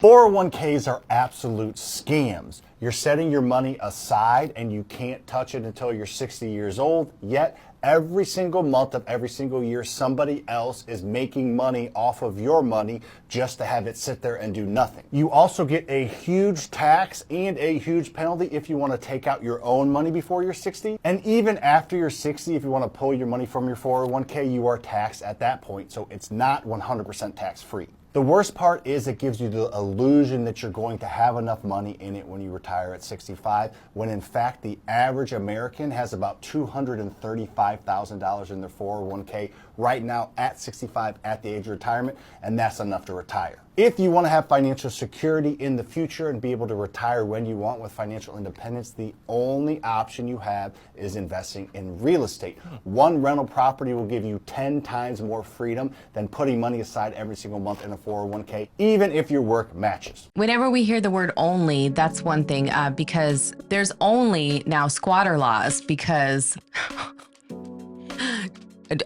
401ks are absolute scams. You're setting your money aside and you can't touch it until you're 60 years old, yet every single month of every single year, somebody else is making money off of your money just to have it sit there and do nothing. You also get a huge tax and a huge penalty if you want to take out your own money before you're 60. And even after you're 60, if you want to pull your money from your 401k, you are taxed at that point. So it's not 100% tax free. The worst part is it gives you the illusion that you're going to have enough money in it when you retire at 65, when in fact the average American has about $235,000 in their 401k right now at 65 at the age of retirement, and that's enough to retire. If you want to have financial security in the future and be able to retire when you want with financial independence, the only option you have is investing in real estate. One rental property will give you 10 times more freedom than putting money aside every single month in a 401k, even if your work matches. Whenever we hear the word only, that's one thing, because there's only now squatter laws because,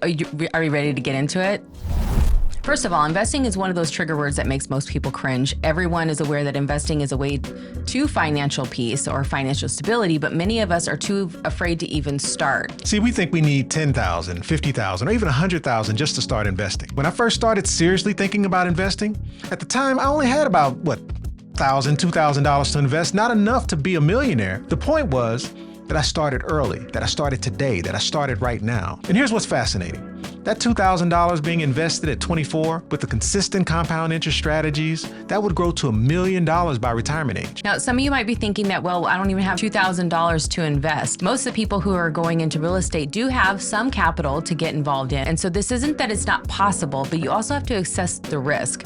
are you ready to get into it? First of all, investing is one of those trigger words that makes most people cringe. Everyone is aware that investing is a way to financial peace or financial stability, but many of us are too afraid to even start. See, we think we need $10,000, $50,000, or even $100,000 just to start investing. When I first started seriously thinking about investing, at the time I only had about, $1,000, $2,000 to invest, not enough to be a millionaire. The point was that I started early, that I started today, that I started right now. And here's what's fascinating. That $2,000 being invested at 24 with the consistent compound interest strategies, that would grow to $1 million by retirement age. Now, some of you might be thinking that, well, I don't even have $2,000 to invest. Most of the people who are going into real estate do have some capital to get involved in. And so this isn't that it's not possible, but you also have to assess the risk.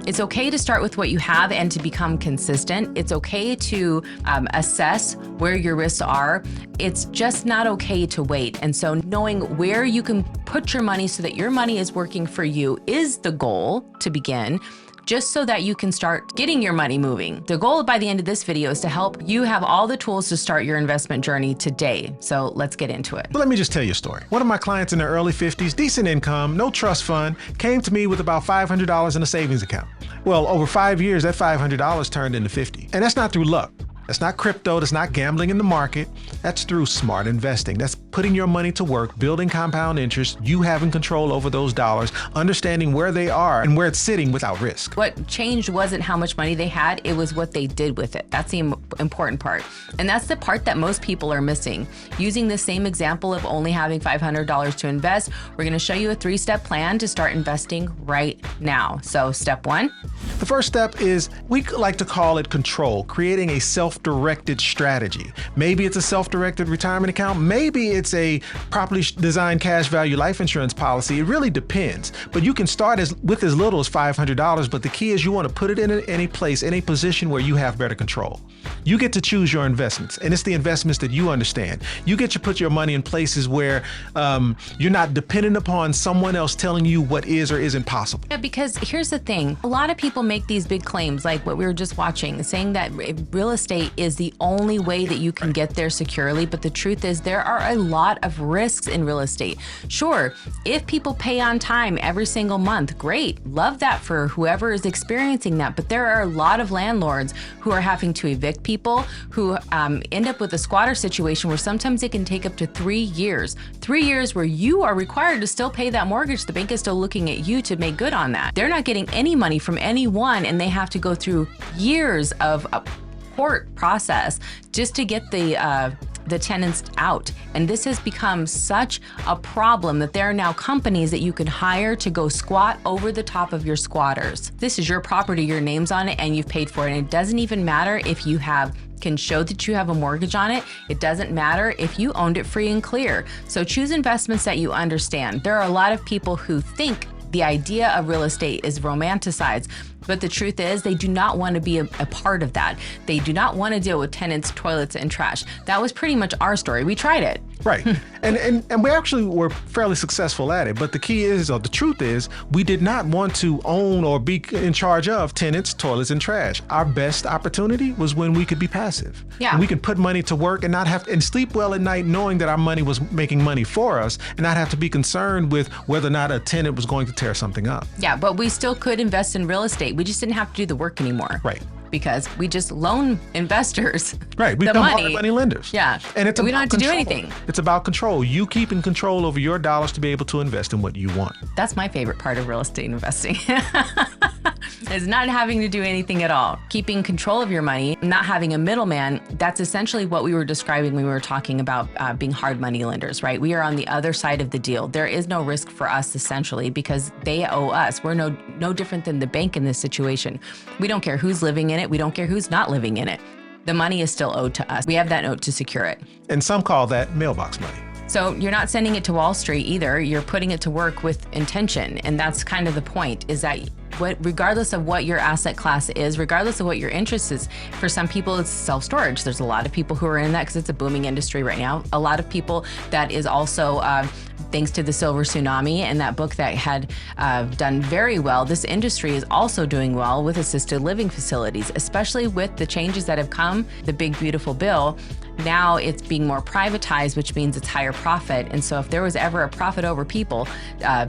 It's okay to start with what you have and to become consistent. It's okay to assess where your risks are. It's just not okay to wait. And so knowing where you can put your money so that your money is working for you is the goal to begin, just so that you can start getting your money moving. The goal by the end of this video is to help you have all the tools to start your investment journey today. So let's get into it. Well, let me just tell you a story. One of my clients in their early 50s, decent income, no trust fund, came to me with about $500 in a savings account. Well, over 5 years, that $500 turned into $50. And that's not through luck. That's not crypto, that's not gambling in the market. That's through smart investing. That's putting your money to work, building compound interest, you having control over those dollars, understanding where they are and where it's sitting without risk. What changed wasn't how much money they had, it was what they did with it. That's the important part. And that's the part that most people are missing. Using the same example of only having $500 to invest, we're gonna show you a 3-step plan to start investing right now. So step 1. The first step is, we like to call it control, creating a self-directed strategy. Maybe it's a self-directed retirement account. Maybe it's a properly designed cash value life insurance policy. It really depends. But you can start with as little as $500, but the key is you want to put it in any place, any position where you have better control. You get to choose your investments, and it's the investments that you understand. You get to put your money in places where you're not dependent upon someone else telling you what is or isn't possible. Yeah, because here's the thing. A lot of people make these big claims, like what we were just watching, saying that real estate is the only way that you can get there securely. But the truth is there are a lot of risks in real estate. Sure, if people pay on time every single month, great. Love that for whoever is experiencing that. But there are a lot of landlords who are having to evict people, who end up with a squatter situation where sometimes it can take up to 3 years. 3 years where you are required to still pay that mortgage. The bank is still looking at you to make good on that. They're not getting any money from anyone, and they have to go through years of a court process just to get the tenants out. And this has become such a problem that there are now companies that you can hire to go squat over the top of your squatters. This is your property, your name's on it, and you've paid for it. And it doesn't even matter if you can show that you have a mortgage on it. It doesn't matter if you owned it free and clear. So choose investments that you understand. There are a lot of people who think the idea of real estate is romanticized, but the truth is they do not want to be a part of that. They do not want to deal with tenants, toilets, and trash. That was pretty much our story. We tried it. Right. and we actually were fairly successful at it. But the key is, or the truth is, we did not want to own or be in charge of tenants, toilets, and trash. Our best opportunity was when we could be passive. Yeah. And we can put money to work and not have and sleep well at night knowing that our money was making money for us and not have to be concerned with whether or not a tenant was going to tear something up. Yeah, but we still could invest in real estate. We just didn't have to do the work anymore. Right. Because we just loan investors Right. We the become money. hard money lenders. Yeah. And it's we don't about have to do control. anything. It's about control. You keeping control over your dollars to be able to invest in what you want. That's my favorite part of real estate investing. Is not having to do anything at all. Keeping control of your money, not having a middleman. That's essentially what we were describing when we were talking about being hard money lenders, right? We are on the other side of the deal. There is no risk for us essentially because they owe us. We're no different than the bank in this situation. We don't care who's living in it. We don't care who's not living in it. The money is still owed to us. We have that note to secure it. And some call that mailbox money. So you're not sending it to Wall Street either. You're putting it to work with intention. And that's kind of the point, is that regardless of what your asset class is, regardless of what your interest is, for some people it's self-storage. There's a lot of people who are in that because it's a booming industry right now. A lot of people that is also, thanks to the Silver Tsunami and that book that had done very well, this industry is also doing well with assisted living facilities, especially with the changes that have come, the big beautiful bill. Now it's being more privatized, which means it's higher profit. And so if there was ever a profit over people,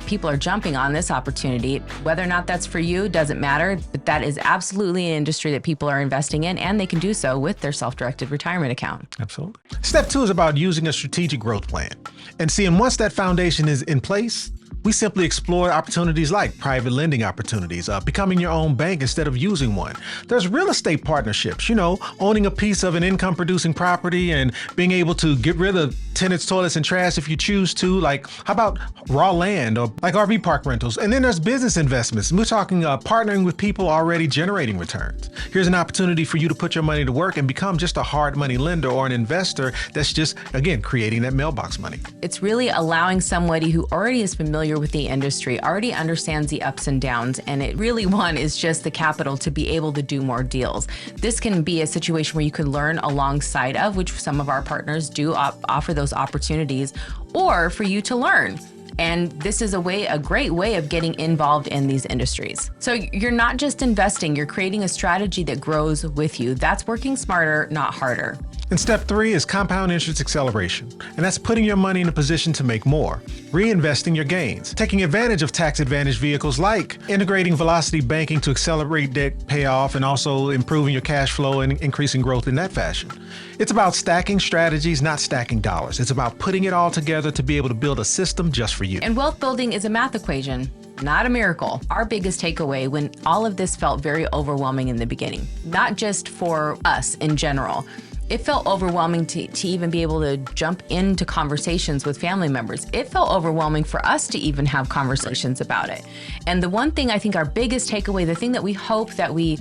people are jumping on this opportunity. Whether or not that's for you doesn't matter, but that is absolutely an industry that people are investing in, and they can do so with their self-directed retirement account. Absolutely. Step 2 is about using a strategic growth plan. And seeing once that foundation is in place, we simply explore opportunities like private lending opportunities, becoming your own bank instead of using one. There's real estate partnerships, owning a piece of an income producing property and being able to get rid of tenants, toilets, and trash if you choose to. Like, how about raw land or like RV park rentals? And then there's business investments. We're talking partnering with people already generating returns. Here's an opportunity for you to put your money to work and become just a hard money lender or an investor that's just, again, creating that mailbox money. It's really allowing somebody who already is familiar with the industry, already understands the ups and downs, and it really, one, is just the capital to be able to do more deals. This can be a situation where you can learn alongside of, which some of our partners do offer those opportunities, or for you to learn. And this is a great way of getting involved in these industries. So you're not just investing, you're creating a strategy that grows with you. That's working smarter, not harder. And step 3 is compound interest acceleration. And that's putting your money in a position to make more, reinvesting your gains, taking advantage of tax advantage vehicles like integrating velocity banking to accelerate debt payoff and also improving your cash flow and increasing growth in that fashion. It's about stacking strategies, not stacking dollars. It's about putting it all together to be able to build a system just for you. And wealth building is a math equation, not a miracle. Our biggest takeaway when all of this felt very overwhelming in the beginning, not just for us in general, it felt overwhelming to even be able to jump into conversations with family members. It felt overwhelming for us to even have conversations about it. And the one thing I think our biggest takeaway, the thing that we hope that we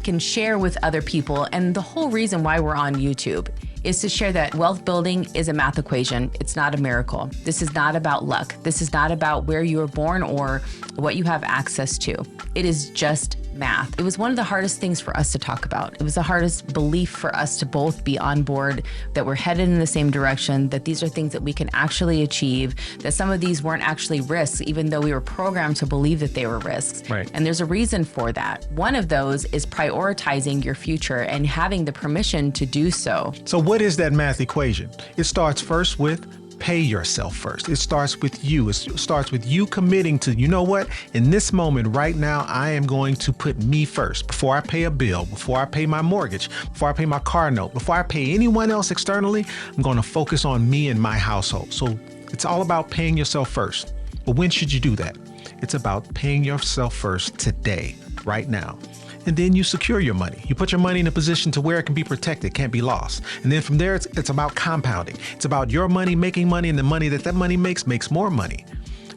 can share with other people, and the whole reason why we're on YouTube, is to share that wealth building is a math equation. It's not a miracle. This is not about luck. This is not about where you were born or what you have access to. It is just math. It was one of the hardest things for us to talk about. It was the hardest belief for us to both be on board, that we're headed in the same direction, that these are things that we can actually achieve, that some of these weren't actually risks, even though we were programmed to believe that they were risks. Right. And there's a reason for that. One of those is prioritizing your future and having the permission to do so. So what is that math equation? It starts first with pay yourself first. It starts with you. It starts with you committing to, you know what, in this moment right now, I am going to put me first. Before I pay a bill, before I pay my mortgage, before I pay my car note, before I pay anyone else externally, I'm going to focus on me and my household. So it's all about paying yourself first. But when should you do that? It's about paying yourself first today, right now. And then you secure your money. You put your money in a position to where it can be protected, can't be lost. And then from there, it's about compounding. It's about your money making money, and the money that money makes more money.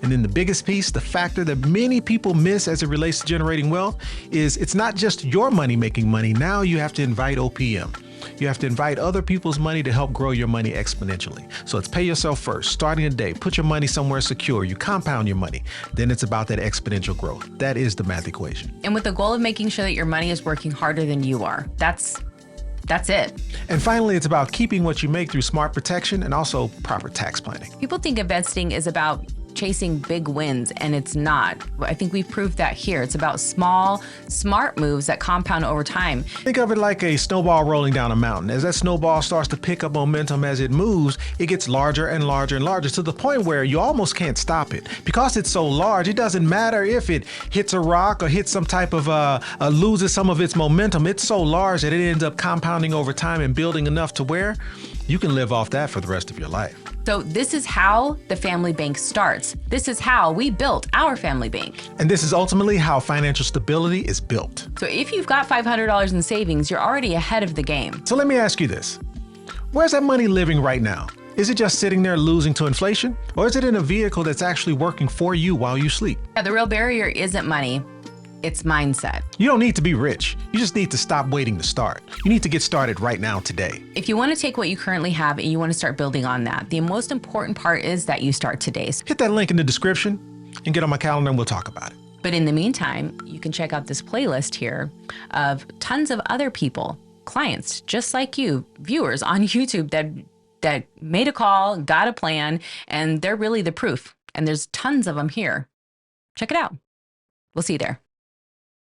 And then the biggest piece, the factor that many people miss as it relates to generating wealth, is it's not just your money making money. Now you have to invite OPM. You have to invite other people's money to help grow your money exponentially. So it's pay yourself first, starting a day, put your money somewhere secure, you compound your money. Then it's about that exponential growth. That is the math equation. And with the goal of making sure that your money is working harder than you are. That's That's it. And finally, it's about keeping what you make through smart protection and also proper tax planning. People think investing is about chasing big wins, and it's not. I think we've proved that here. It's about small, smart moves that compound over time. Think of it like a snowball rolling down a mountain. As that snowball starts to pick up momentum as it moves, it gets larger and larger and larger to the point where you almost can't stop it. Because it's so large, it doesn't matter if it hits a rock or hits some type of, loses some of its momentum. It's so large that it ends up compounding over time and building enough to where you can live off that for the rest of your life. So this is how the family bank starts. This is how we built our family bank. And this is ultimately how financial stability is built. So if you've got $500 in savings, you're already ahead of the game. So let me ask you this. Where's that money living right now? Is it just sitting there losing to inflation? Or is it in a vehicle that's actually working for you while you sleep? Yeah, the real barrier isn't money. It's mindset. You don't need to be rich. You just need to stop waiting to start. You need to get started right now today. If you want to take what you currently have and you want to start building on that, the most important part is that you start today. Hit that link in the description and get on my calendar and we'll talk about it. But in the meantime, you can check out this playlist here of tons of other people, clients just like you, viewers on YouTube that made a call, got a plan, and they're really the proof. And there's tons of them here. Check it out. We'll see you there.